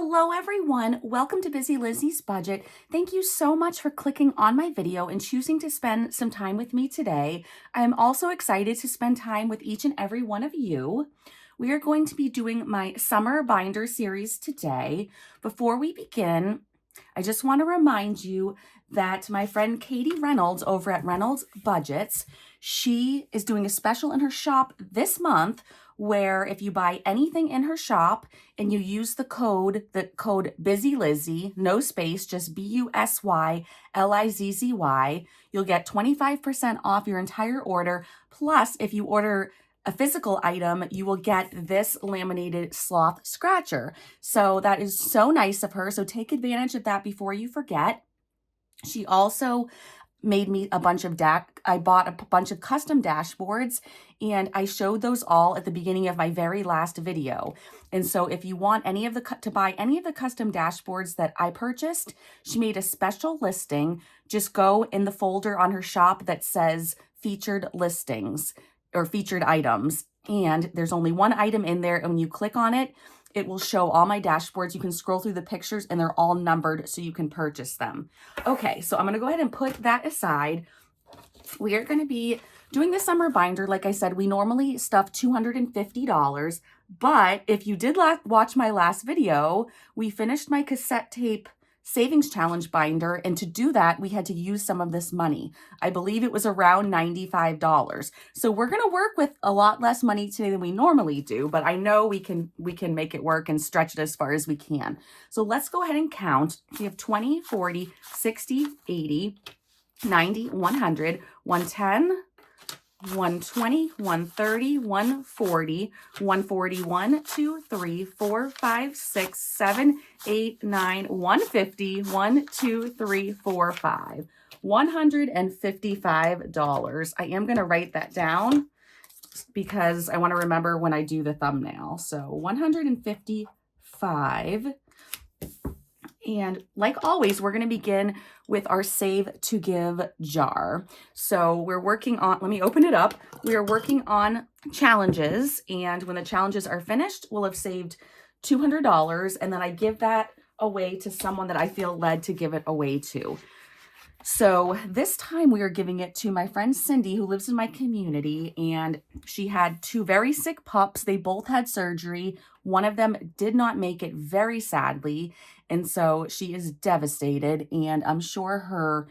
Hello everyone, welcome to BusyLizzy's Budget. Thank you so much for clicking on my video and choosing to spend some time with me today. I am also excited to spend time with each and every one of you. We are going to be doing my summer binder series today. Before we begin, I just want to remind you that my friend Katie Reynolds over at Reynolds Budgets, she is doing a special in her shop this month where if you buy anything in her shop and you use the code BusyLizzy, no space, just BusyLizzy, you'll get 25% off your entire order. Plus, if you order a physical item, you will get this laminated sloth scratcher. So that is so nice of her. So take advantage of that before you forget. She also made me a bunch of I bought a bunch of custom dashboards, and I showed those all at the beginning of my very last video. And so if you want any of to buy any of the custom dashboards that I purchased, she made a special listing. Just go in the folder on her shop that says featured listings or featured items. And there's only one item in there. And when you click on it, it will show all my dashboards. You can scroll through the pictures and they're all numbered so you can purchase them. Okay, so I'm gonna go ahead and put that aside. We are gonna be doing the summer binder. Like I said, we normally stuff $250, but if you did watch my last video, we finished my cassette tape savings challenge binder, and to do that we had to use some of this money. I believe it was around $95. So we're going to work with a lot less money today than we normally do, but I know we can make it work and stretch it as far as we can. So let's go ahead and count. We have 20, 40, 60, 80, 90, 100, 110, 120, 130, 140, 141, 2, 3, 4, 5, 6, 7, 8, 9, 150, 1, 2, 3, 4, 5. $155. I am going to write that down because I want to remember when I do the thumbnail. So 155. And like always, we're going to begin with our Save to Give jar. So we're working on, let me open it up. We are working on challenges. And when the challenges are finished, we'll have saved $200. And then I give that away to someone that I feel led to give it away to. So this time we are giving it to my friend Cindy, who lives in my community, and she had two very sick pups. They both had surgery. One of them did not make it, very sadly, and so she is devastated, and I'm sure her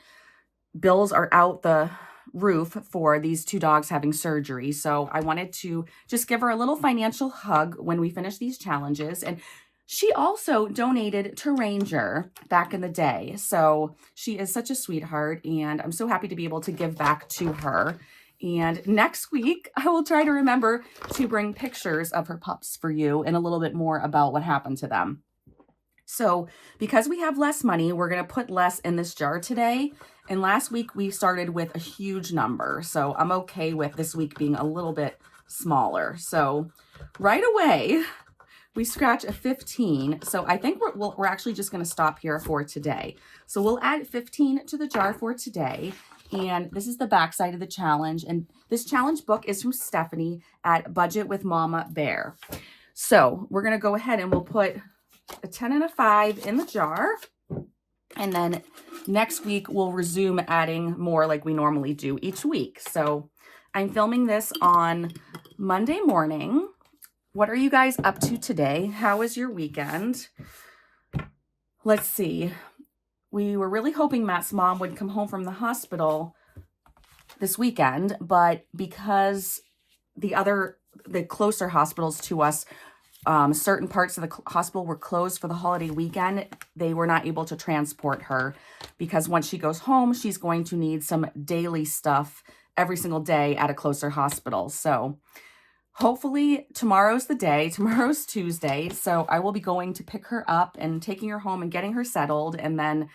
bills are out the roof for these two dogs having surgery. So I wanted to just give her a little financial hug when we finish these challenges. And she also donated to Ranger back in the day. So she is such a sweetheart, and I'm so happy to be able to give back to her. And next week, I will try to remember to bring pictures of her pups for you and a little bit more about what happened to them. So because we have less money, we're going to put less in this jar today. And last week we started with a huge number. So I'm okay with this week being a little bit smaller. So right away, we scratch a 15. So I think we're actually just going to stop here for today. So we'll add 15 to the jar for today. And this is the back side of the challenge. And this challenge book is from Stephanie at Budget with Mama Bear. So we're going to go ahead and we'll put a 10 and a 5 in the jar. And then next week we'll resume adding more like we normally do each week. So I'm filming this on Monday morning. What are you guys up to today? How was your weekend? Let's see. We were really hoping Matt's mom would come home from the hospital this weekend, but because the closer hospitals to us, certain parts of the hospital were closed for the holiday weekend, they were not able to transport her because once she goes home, she's going to need some daily stuff every single day at a closer hospital. So hopefully tomorrow's the day. Tomorrow's Tuesday. So I will be going to pick her up and taking her home and getting her settled. And then,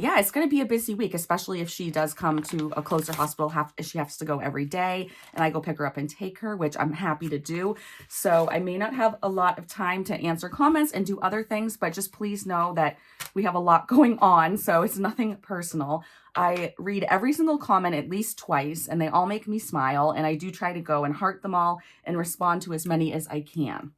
yeah, it's going to be a busy week, especially if she does come to a closer hospital. She has to go every day and I go pick her up and take her, which I'm happy to do. So I may not have a lot of time to answer comments and do other things, but just please know that we have a lot going on. So it's nothing personal. I read every single comment at least twice, and they all make me smile, and I do try to go and heart them all and respond to as many as I can.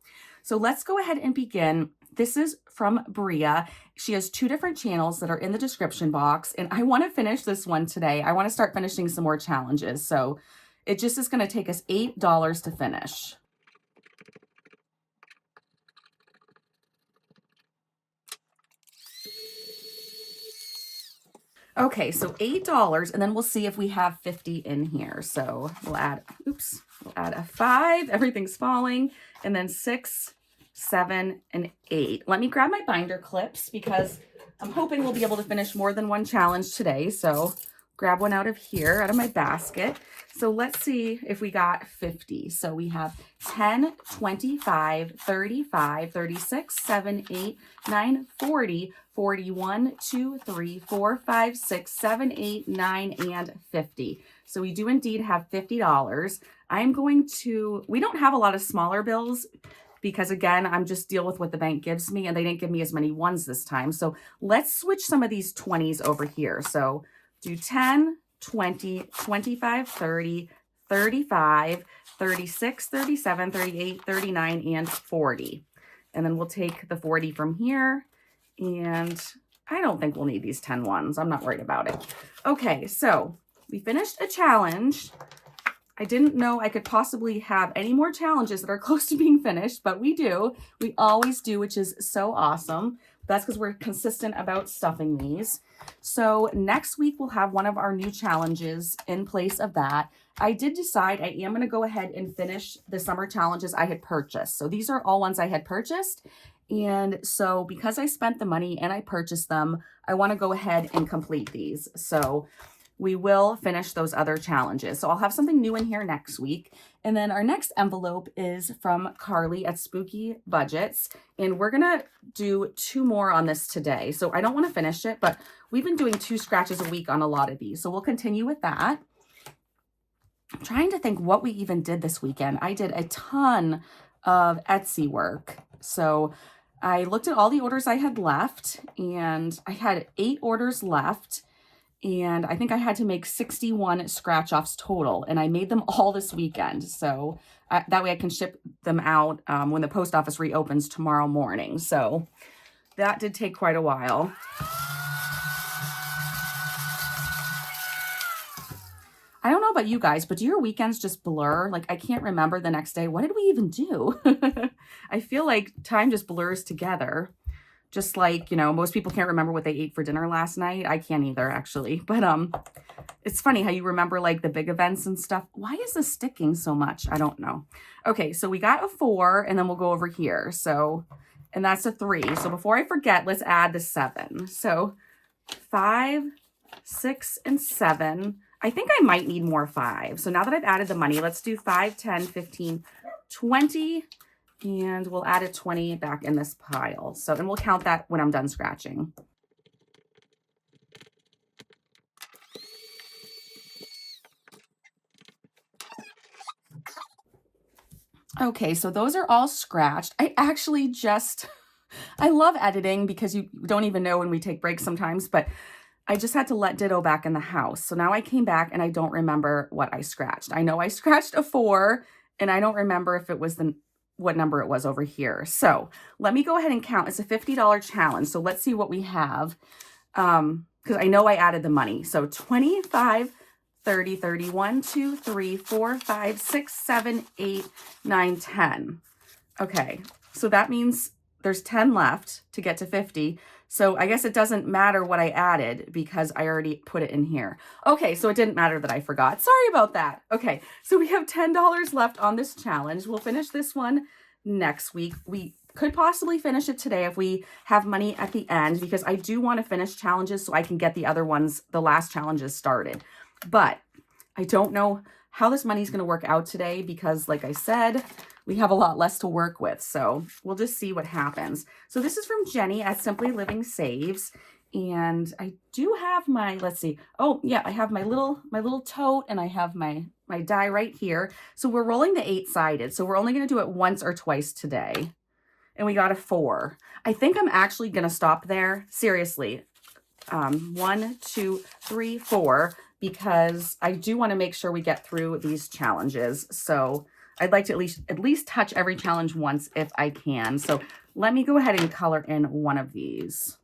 So let's go ahead and begin. This is from Bria. She has 2 different channels that are in the description box, and I want to finish this one today. I want to start finishing some more challenges. So it just is going to take us $8 to finish. Okay, so $8, and then we'll see if we have 50 in here. So we'll add, we'll add a 5. Everything's falling. And then 6, 7, and 8. Let me grab my binder clips because I'm hoping we'll be able to finish more than one challenge today. So grab one out of here, out of my basket. So let's see if we got 50. So we have 10, 25, 35, 36, 7, 8, 9, 40, 41, 2, 3, 4, 5, 6, 7, 8, 9, and 50. So we do indeed have $50. I'm going to, we don't have a lot of smaller bills because again, I'm just deal with what the bank gives me and they didn't give me as many ones this time. So let's switch some of these 20s over here. So do 10, 20, 25, 30, 35, 36, 37, 38, 39, and 40. And then we'll take the 40 from here. And I don't think we'll need these 10 ones. I'm not worried about it. Okay, so we finished a challenge. I didn't know I could possibly have any more challenges that are close to being finished, but we do. We always do, which is so awesome. That's because we're consistent about stuffing these. So next week, we'll have one of our new challenges in place of that. I did decide I am going to go ahead and finish the summer challenges I had purchased. So these are all ones I had purchased. And so because I spent the money and I purchased them, I want to go ahead and complete these. So we will finish those other challenges. So I'll have something new in here next week. And then our next envelope is from Carly at Spooky Budgets. And we're going to do 2 more on this today. So I don't want to finish it, but we've been doing 2 scratches a week on a lot of these. So we'll continue with that. I'm trying to think what we even did this weekend. I did a ton of Etsy work. So I looked at all the orders I had left and I had 8 orders left. And I think I had to make 61 scratch offs total, and I made them all this weekend. So that way I can ship them out when the post office reopens tomorrow morning. So that did take quite a while. I don't know about you guys, but do your weekends just blur? Like I can't remember the next day. What did we even do? I feel like time just blurs together. Just like, you know, most people can't remember what they ate for dinner last night. I can't either, actually. But it's funny how you remember like the big events and stuff. Why is this sticking so much? I don't know. Okay, so we got a 4, and then we'll go over here. So, and that's a 3. So before I forget, let's add the 7. So 5, 6, and 7. I think I might need more 5. So now that I've added the money, let's do 5, 10, 15, 20. And we'll add a 20 back in this pile. So, and we'll count that when I'm done scratching. Okay, so those are all scratched. I actually just, I love editing because you don't even know when we take breaks sometimes, but I just had to let Ditto back in the house. So now I came back and I don't remember what I scratched. I know I scratched a 4 and I don't remember if it was what number it was over here. So let me go ahead and count. It's a $50 challenge. So let's see what we have. Because I know I added the money. So 25, 30, 31, 2, 3, 4, 5, 6, 7, 8, 9, 10. Okay. So that means there's 10 left to get to 50. So I guess it doesn't matter what I added because I already put it in here. Okay, so it didn't matter that I forgot. Sorry about that. Okay, so we have $10 left on this challenge. We'll finish this one next week. We could possibly finish it today if we have money at the end because I do want to finish challenges so I can get the other ones, the last challenges started. But I don't know how this money is going to work out today because like I said, we have a lot less to work with. So we'll just see what happens. So this is from Jenny at Simply Living Saves. And I do have my, let's see. Oh yeah, I have my little tote and I have my die right here. So we're rolling the 8-sided. So we're only going to do it once or twice today. And we got a 4. I think I'm actually going to stop there. Seriously. 1, 2, 3, 4, because I do want to make sure we get through these challenges. So I'd like to at least touch every challenge once if I can. So let me go ahead and color in one of these.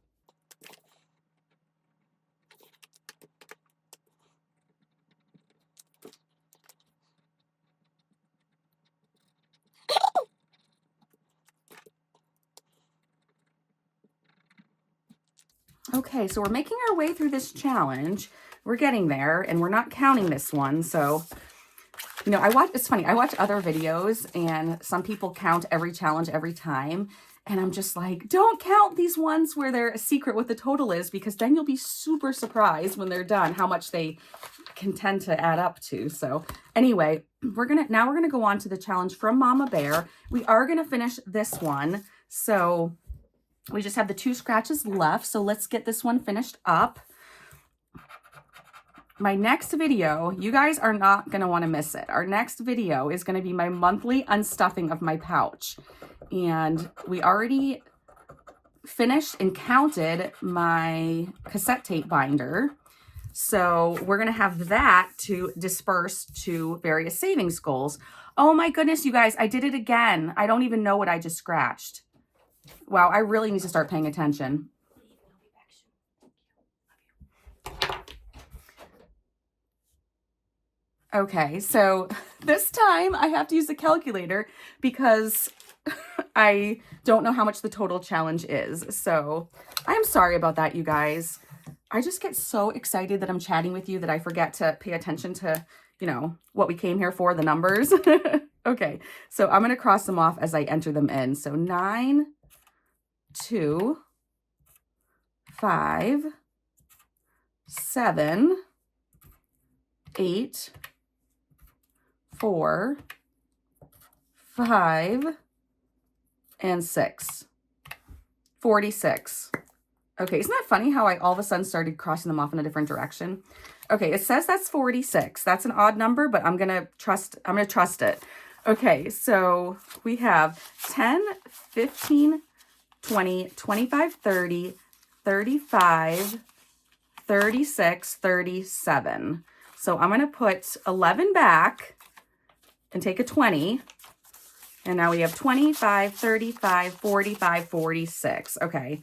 Okay, so we're making our way through this challenge. We're getting there, and we're not counting this one. So, you know, it's funny, I watch other videos, and some people count every challenge every time. And I'm just like, don't count these ones where they're a secret what the total is, because then you'll be super surprised when they're done how much they can tend to add up to. So anyway, we're gonna go on to the challenge from Mama Bear. We are gonna finish this one. So we just have the 2 scratches left. So let's get this one finished up. My next video, you guys are not going to want to miss it. Our next video is going to be my monthly unstuffing of my pouch. And we already finished and counted my cassette tape binder. So we're going to have that to disperse to various savings goals. Oh my goodness, you guys, I did it again. I don't even know what I just scratched. Wow, I really need to start paying attention. Okay, so this time I have to use a calculator because I don't know how much the total challenge is. So I'm sorry about that, you guys. I just get so excited that I'm chatting with you that I forget to pay attention to, you know, what we came here for, the numbers. Okay, so I'm going to cross them off as I enter them in. So 9, 2, 5, 7, 8, 4, 5, and 6. 46. Okay, isn't that funny how I all of a sudden started crossing them off in a different direction? Okay, it says that's 46. That's an odd number, but I'm gonna trust it. Okay, so we have 10, 15, 20, 25, 30, 35, 36, 37. So I'm gonna put 11 back and take a 20. And now we have 25, 35, 45, 46. Okay.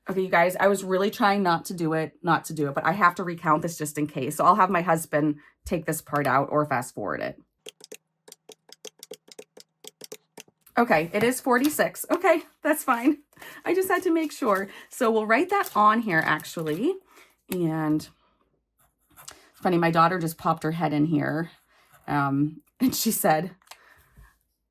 Okay, you guys, I was really trying not to do it, but I have to recount this just in case. So I'll have my husband take this part out or fast forward it. Okay, it is 46. Okay, that's fine. I just had to make sure. So we'll write that on here actually. And funny, my daughter just popped her head in here. And she said,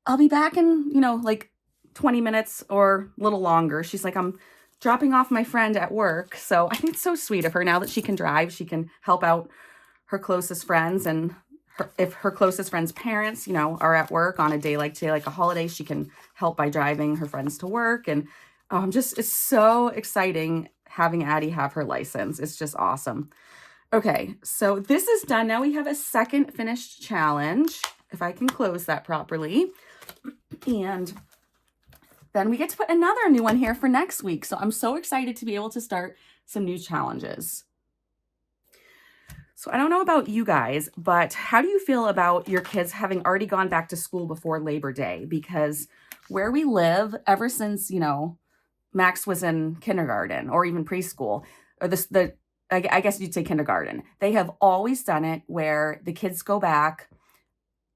I'll be back in, you know, like 20 minutes or a little longer. She's like, I'm dropping off my friend at work. So I think it's so sweet of her. Now that she can drive, she can help out her closest friends. And if her closest friends' parents, you know, are at work on a day like today, like a holiday, she can help by driving her friends to work. And it's so exciting having Addie have her license. It's just awesome. Okay, so this is done. Now we have a second finished challenge, if I can close that properly. And then we get to put another new one here for next week. So I'm so excited to be able to start some new challenges. So I don't know about you guys, but how do you feel about your kids having already gone back to school before Labor Day? Because where we live, ever since, you know, Max was in kindergarten or even preschool, or I guess you'd say kindergarten, they have always done it where the kids go back.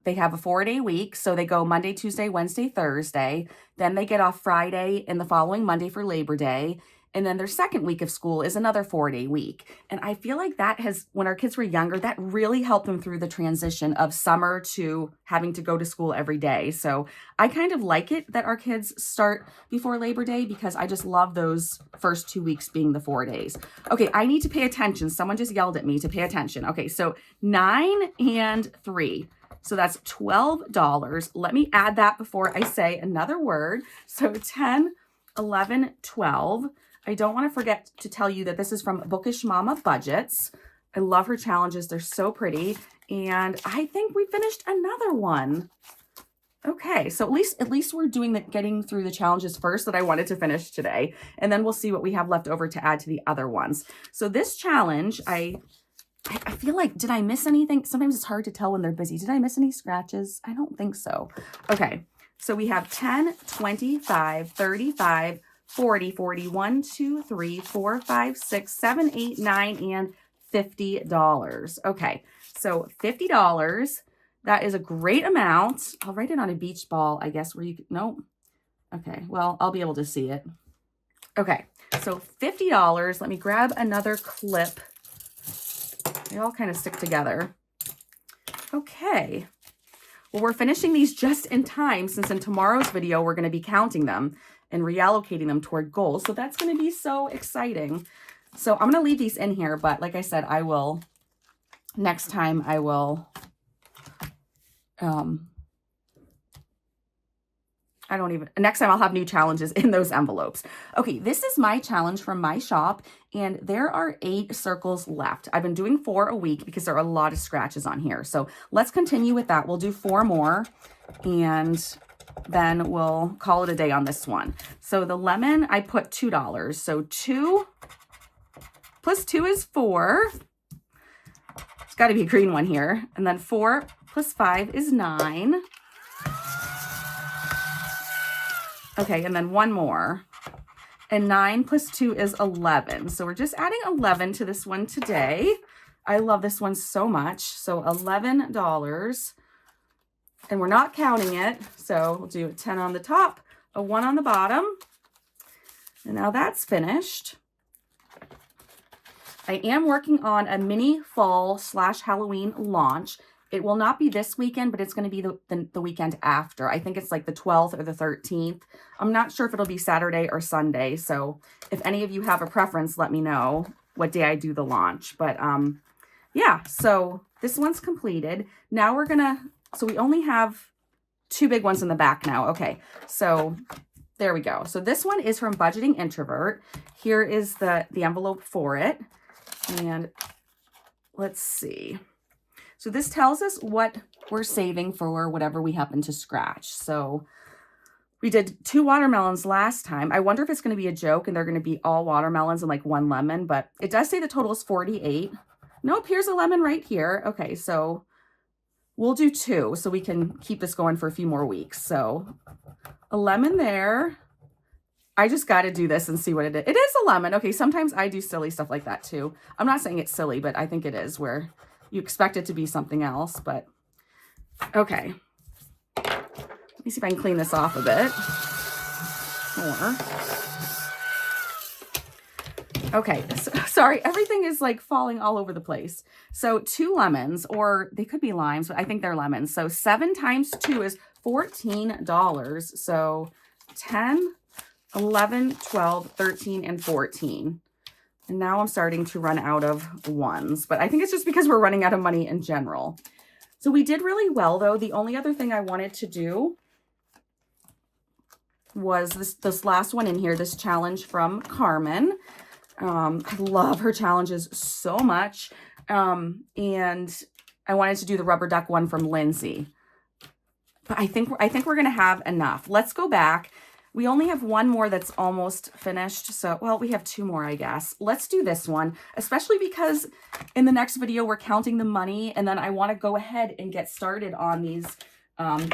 They have a 4-day week. So they go Monday, Tuesday, Wednesday, Thursday. Then they get off Friday and the following Monday for Labor Day. And then their second week of school is another 4-day week. And I feel like that has, when our kids were younger, that really helped them through the transition of summer to having to go to school every day. So I kind of like it that our kids start before Labor Day because I just love those first 2 weeks being the 4 days. Okay, I need to pay attention. Someone just yelled at me to pay attention. Okay, so 9 and 3. So that's $12. Let me add that before I say another word. So 10, 11, 12. I don't want to forget to tell you that this is from Bookish Mama Budgets. I love her challenges. They're so pretty. And I think we finished another one. Okay, so at least we're getting through the challenges first that I wanted to finish today. And then we'll see what we have left over to add to the other ones. So this challenge, I I feel like, did I miss anything? Sometimes it's hard to tell when they're busy. Did I miss any scratches? I don't think so. Okay, so we have 10, 25, 35, 40, 41, 2, 3, 4, 5, 6, 7, 8, 9, and $50. Okay, so $50. That is a great amount. I'll write it on a beach ball, I guess, where you can, no. Okay, well, I'll be able to see it. Okay, so $50. Let me grab another clip. They all kind of stick together. Okay. Well, we're finishing these just in time since in tomorrow's video, we're going to be counting them and reallocating them toward goals. So that's going to be so exciting. So I'm going to leave these in here, but like I said, I will, next time I will, next time I'll have new challenges in those envelopes. Okay, this is my challenge from my shop, and there are 8 circles left. I've been doing 4 a week because there are a lot of scratches on here. So let's continue with that. We'll do 4 more, and then we'll call it a day on this one. So the lemon, I put $2. So 2 plus 2 is 4. It's got to be a green one here. And then 4 plus 5 is 9. Okay, and then 1 more. And 9 plus 2 is 11. So we're just adding 11 to this one today. I love this one so much. So $11. And we're not counting it. So we'll do a 10 on the top, a 1 on the bottom. And now that's finished. I am working on a mini fall / Halloween launch. It will not be this weekend, but it's going to be the weekend after. I think it's like the 12th or the 13th. I'm not sure if it'll be Saturday or Sunday. So if any of you have a preference, let me know what day I do the launch. But yeah, so this one's completed. Now we're going to, so we only have 2 big ones in the back now. Okay, so there we go. So this one is from Budgeting Introvert. Here is the envelope for it. And let's see. So this tells us what we're saving for whatever we happen to scratch. So we did 2 watermelons last time. I wonder if it's going to be a joke and they're going to be all watermelons and like 1 lemon, but it does say the total is 48. Nope, here's a lemon right here. Okay, so we'll do 2 so we can keep this going for a few more weeks. So a lemon there. I just got to do this and see what it is. It is a lemon. Okay, sometimes I do silly stuff like that too. I'm not saying it's silly, but I think it is where you expect it to be something else, but okay. Let me see if I can clean this off a bit more. Okay, so, sorry, everything is like falling all over the place. So 2 lemons, or they could be limes, but I think they're lemons. So 7 times 2 is $14. So 10, 11, 12, 13, and 14. And now I'm starting to run out of ones, but I think it's just because we're running out of money in general. So we did really well though. The only other thing I wanted to do was this last one in here, this challenge from Carmen. I love her challenges so much. And I wanted to do the rubber duck one from Lindsay. But I think we're going to have enough. Let's go back. We only have 1 more that's almost finished. So, well, we have 2 more, I guess. Let's do this one, especially because in the next video, we're counting the money. And then I want to go ahead and get started on these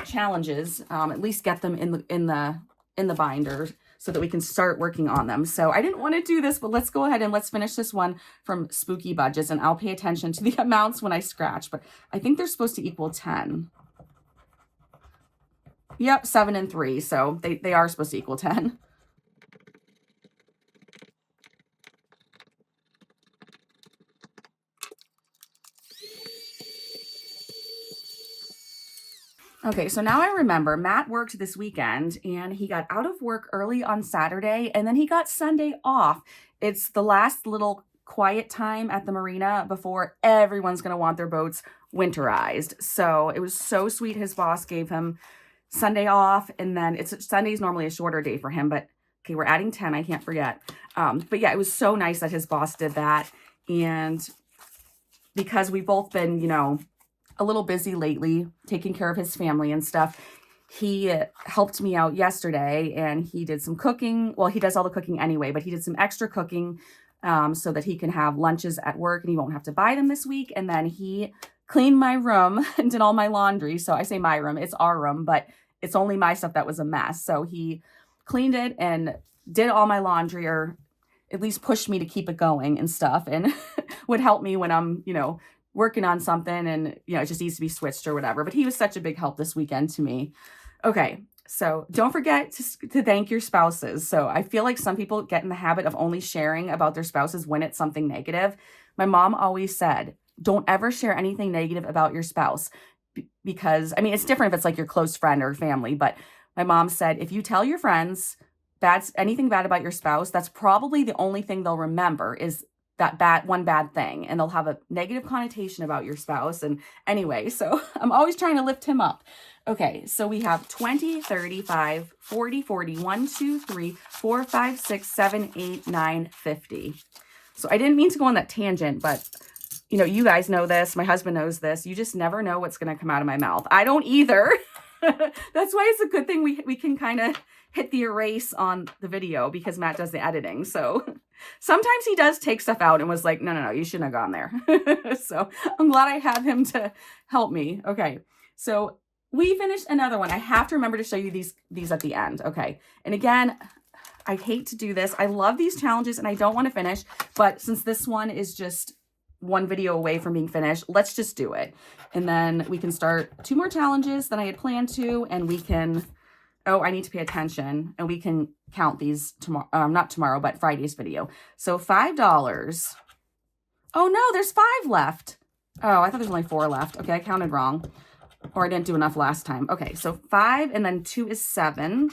challenges, at least get them in the binder so that we can start working on them. So I didn't want to do this, but let's go ahead and let's finish this one from Spooky Budgets. And I'll pay attention to the amounts when I scratch, but I think they're supposed to equal 10. Yep, 7 and 3. So they are supposed to equal 10. Okay, so now I remember Matt worked this weekend and he got out of work early on Saturday and then he got Sunday off. It's the last little quiet time at the marina before everyone's going to want their boats winterized. So it was so sweet. His boss gave him Sunday off, and then Sunday's normally a shorter day for him, but okay, we're adding 10, I can't forget. But yeah, it was so nice that his boss did that. And because we've both been, you know, a little busy lately, taking care of his family and stuff, he helped me out yesterday and he did some cooking. Well, he does all the cooking anyway, but he did some extra cooking so that he can have lunches at work and he won't have to buy them this week. And then he cleaned my room and did all my laundry. So I say my room, it's our room, but it's only my stuff that was a mess. So he cleaned it and did all my laundry, or at least pushed me to keep it going and stuff, and would help me when I'm, working on something and, it just needs to be switched or whatever. But he was such a big help this weekend to me. Okay. So don't forget to thank your spouses. So I feel like some people get in the habit of only sharing about their spouses when it's something negative. My mom always said, don't ever share anything negative about your spouse, because, it's different if it's like your close friend or family, but my mom said, if you tell your friends anything bad about your spouse, that's probably the only thing they'll remember is that one bad thing, and they'll have a negative connotation about your spouse. And anyway, so I'm always trying to lift him up. Okay, so we have 20, 35, 40, 40, 1, 2, 3, 4, 5, 6, 7, 8, 9, 50. So I didn't mean to go on that tangent, but you guys know this. My husband knows this. You just never know what's going to come out of my mouth. I don't either. That's why it's a good thing we can kind of hit the erase on the video, because Matt does the editing. So sometimes he does take stuff out and was like, no, you shouldn't have gone there. So I'm glad I have him to help me. Okay. So we finished another one. I have to remember to show you these at the end. Okay. And again, I hate to do this. I love these challenges and I don't want to finish, but since this one is just one video away from being finished, let's just do it. And then we can start 2 more challenges than I had planned to, and we can, I need to pay attention, and we can count these tomorrow, not tomorrow, but Friday's video. So $5. Oh no, there's 5 left. Oh, I thought there's only 4 left. Okay, I counted wrong, or I didn't do enough last time. Okay, so 5, and then 2 is 7,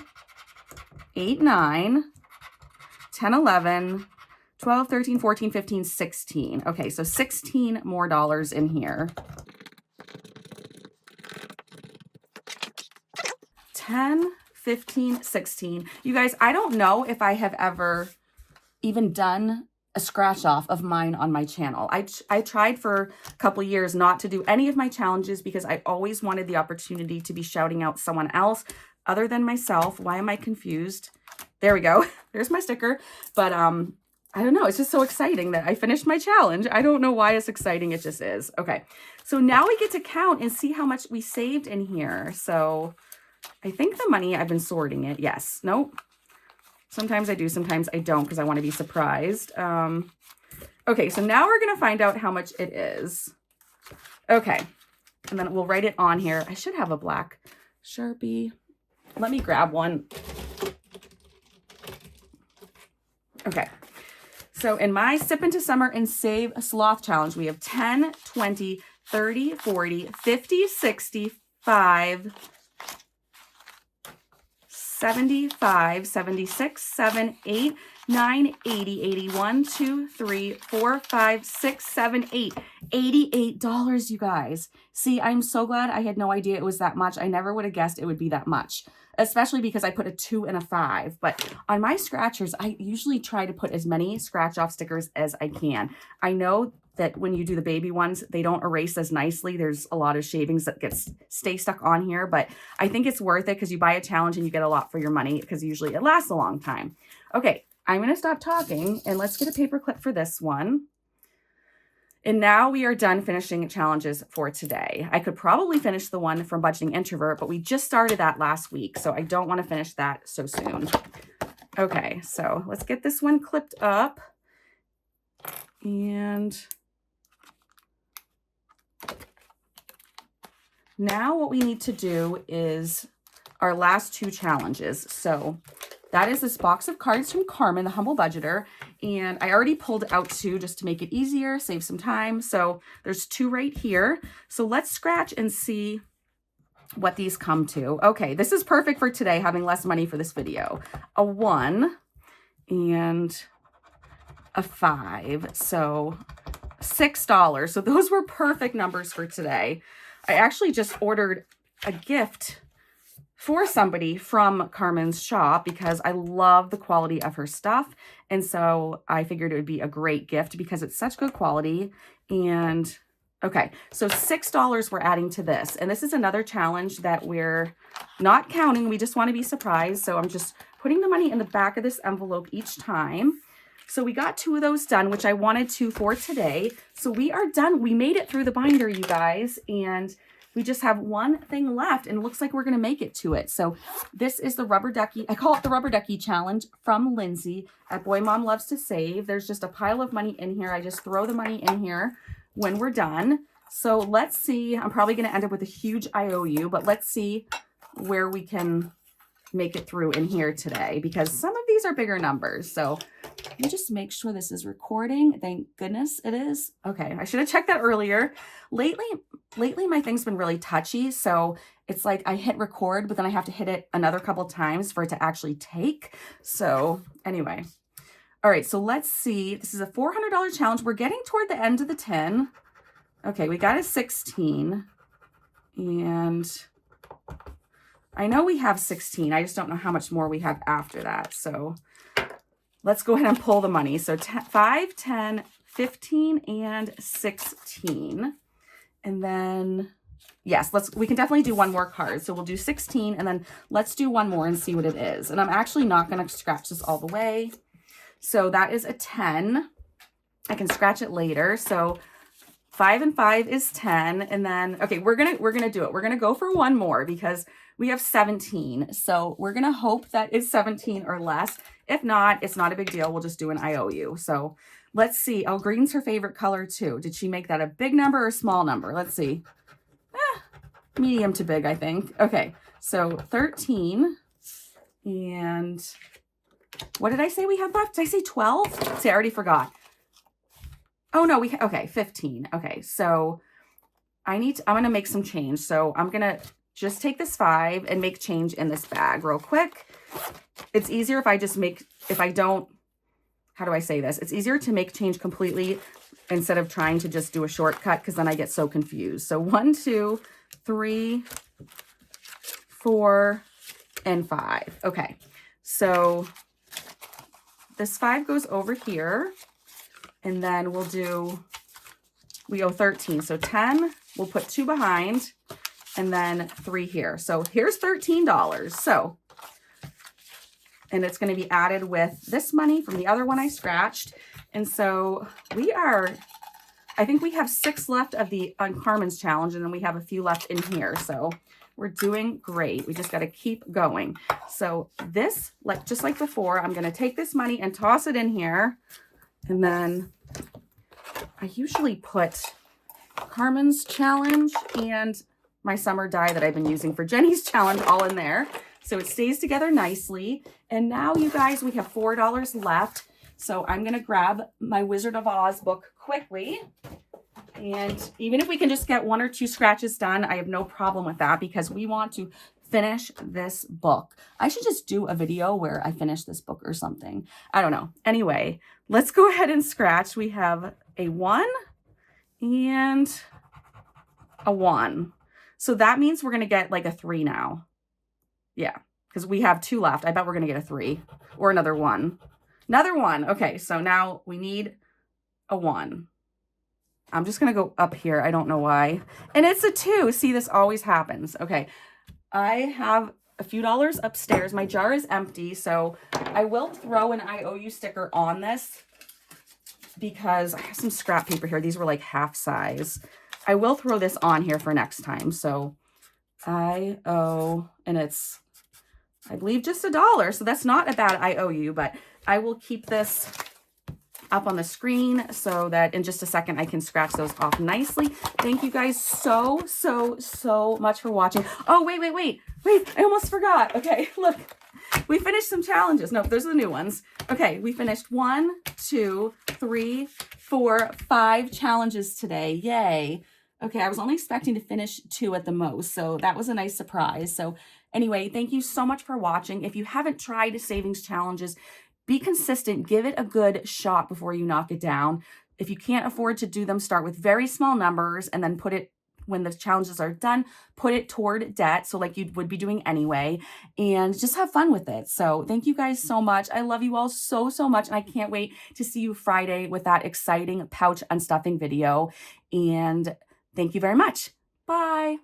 8, 9, 10, 11, 12, 13, 14, 15, 16. Okay, so $16 more in here. 10, 15, 16. You guys, I don't know if I have ever even done a scratch off of mine on my channel. I tried for a couple years not to do any of my challenges because I always wanted the opportunity to be shouting out someone else other than myself. Why am I confused? There we go. There's my sticker. But I don't know. It's just so exciting that I finished my challenge. I don't know why it's exciting. It just is. Okay. So now we get to count and see how much we saved in here. So I think the money, I've been sorting it. Yes. Nope. Sometimes I do, sometimes I don't, because I want to be surprised. Okay. So now we're going to find out how much it is. Okay. And then we'll write it on here. I should have a black Sharpie. Let me grab one. Okay. So in my Sip into Summer and Save Sloth Challenge, we have 10, 20, 30, 40, 50, 65, 75, 76, 7, 8, 9, 80, 81, 2, 3, 4, 5, 6, 7, 8. $88, you guys. See, I'm so glad. I had no idea it was that much. I never would have guessed it would be that much, especially because I put a 2 and a 5. But on my scratchers, I usually try to put as many scratch off stickers as I can. I know that when you do the baby ones, they don't erase as nicely. There's a lot of shavings that stay stuck on here, but I think it's worth it because you buy a challenge and you get a lot for your money, because usually it lasts a long time. Okay, I'm going to stop talking and let's get a paper clip for this one. And now we are done finishing challenges for today. I could probably finish the one from Budgeting Introvert, but we just started that last week, so I don't want to finish that so soon. Okay, so let's get this one clipped up. And now what we need to do is our last 2 challenges. So that is this box of cards from Carmen, the Humble Budgeter. And I already pulled out 2 just to make it easier, save some time. So there's 2 right here. So let's scratch and see what these come to. Okay, this is perfect for today, having less money for this video. A 1 and a 5. So $6. So those were perfect numbers for today. I actually just ordered a gift for somebody from Carmen's shop because I love the quality of her stuff. And so I figured it would be a great gift because it's such good quality. And okay, so $6 we're adding to this. And this is another challenge that we're not counting. We just want to be surprised. So I'm just putting the money in the back of this envelope each time. So we got 2 of those done, which I wanted to for today. So we are done. We made it through the binder, you guys, and we just have one thing left, and it looks like we're going to make it to it. So this is the Rubber Ducky. I call it the Rubber Ducky Challenge from Lindsay at Boy Mom Loves to Save. There's just a pile of money in here. I just throw the money in here when we're done. So let's see. I'm probably going to end up with a huge IOU, but let's see where we can make it through in here today, because some of these are bigger numbers. So let me just make sure this is recording. Thank goodness it is. Okay, I should have checked that earlier. Lately my thing's been really touchy, so it's like I hit record, but then I have to hit it another couple times for it to actually take. So anyway, all right, so let's see. This is a $400 challenge. We're getting toward the end of the tin. Okay, we got a 16, and I know we have 16. I just don't know how much more we have after that. So let's go ahead and pull the money. So 5, 10, 15, and 16. And then, yes, we can definitely do one more card. So we'll do 16, and then let's do one more and see what it is. And I'm actually not going to scratch this all the way. So that is a 10. I can scratch it later. So 5 and 5 is 10. And then, okay, we're gonna do it. We're gonna go for one more because we have 17. So we're gonna hope that it's 17 or less. If not, it's not a big deal. We'll just do an IOU. So let's see. Oh, green's her favorite color too. Did she make that a big number or a small number? Let's see. Medium to big, I think. Okay, so 13. And what did I say we had left? Did I say 12? See, I already forgot. Oh no, okay, 15. Okay, so I'm gonna make some change. So I'm gonna just take this 5 and make change in this bag real quick. It's easier if I just how do I say this? It's easier to make change completely instead of trying to just do a shortcut, because then I get so confused. So 1, 2, 3, 4, and 5. Okay, so this 5 goes over here. And then we go 13. So 10, we'll put 2 behind, and then 3 here. So here's $13. So, and it's going to be added with this money from the other one I scratched. And so I think we have 6 left of the Carmen's challenge, and then we have a few left in here. So we're doing great. We just got to keep going. So this, just like before, I'm going to take this money and toss it in here. And then I usually put Carmen's challenge and my summer die that I've been using for Jenny's challenge all in there. So it stays together nicely. And now, you guys, we have $4 left. So I'm going to grab my Wizard of Oz book quickly. And even if we can just get 1 or 2 scratches done, I have no problem with that, because we want to finish this book. I should just do a video where I finish this book or something. I don't know. Anyway, let's go ahead and scratch. We have a 1 and a 1. So that means we're going to get like a 3 now. Yeah, because we have 2 left. I bet we're going to get a 3 or another 1. Another 1. Okay, so now we need a 1. I'm just going to go up here. I don't know why. And it's a 2. See, this always happens. Okay. I have a few dollars upstairs. My jar is empty, so I will throw an IOU sticker on this because I have some scrap paper here. These were like half size. I will throw this on here for next time. So IO, and it's, I believe, just $1. So that's not a bad IOU, but I will keep this up on the screen so that in just a second I can scratch those off nicely. Thank you guys so much for watching. Oh, wait, I almost forgot. Okay, look, we finished some challenges. No, those are the new ones. Okay, we finished 1, 2, 3, 4, 5 challenges today. Yay. Okay, I was only expecting to finish 2 at the most, so that was a nice surprise. So anyway, thank you so much for watching. If you haven't tried savings challenges, be consistent. Give it a good shot before you knock it down. If you can't afford to do them, start with very small numbers and then put it, when the challenges are done, put it toward debt. So like you would be doing anyway, and just have fun with it. So thank you guys so much. I love you all so much. And I can't wait to see you Friday with that exciting pouch unstuffing video. And thank you very much. Bye.